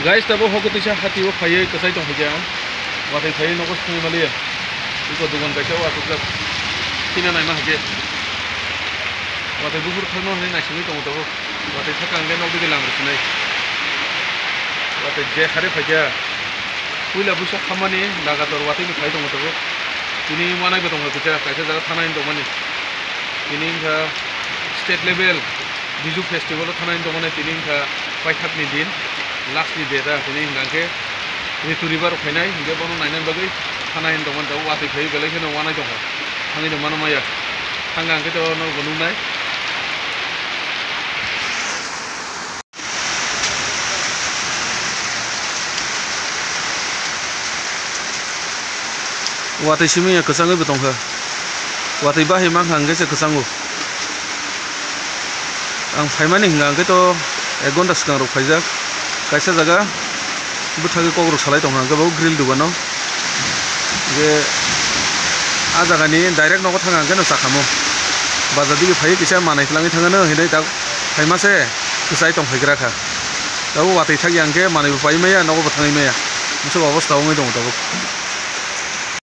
Guys, tabo hoko tisha hati wo khaye kasai tong haja. Watai khaye nokos khumi mali. Iko dugan kaisa wa tukla. Tina nai ma haje. Watai bufur khano hani nai simi tong tabo. Watai thaka angge nok dige lam rusunai. Watai je khare phaja. Puila busa khamani lagator watai mi khai tong tabo. Tini manai betong ha kucha kaisa jaga thana in tong mani. Tini kha state level Biju festival thana in tong mani tini kha paithak ni din. Last ni data tini hingangke ritu river khainai hinga bono nainan bagai thana hin dongman daw wati khai belai kheno wanai dong hangi no manamaya hangangke to no bonunai wati simi ya kesangai betong kha wati bahi mang hangge se kesangu ang phaimani hingangke to 1 घन्टा सिगां रक फाइजाक kaisa jaga buthagi kogrok salai tong hangke bo grill dugano je a jaga ni direct nogo thanga hangke no sakamo bazar dige phai kisa manai thlangi thangano hinai ta phaimase kusai tong phaigra kha tabo watai thagi hangke manai pai maya nogo thangai maya muso obostha ongoi dong tabo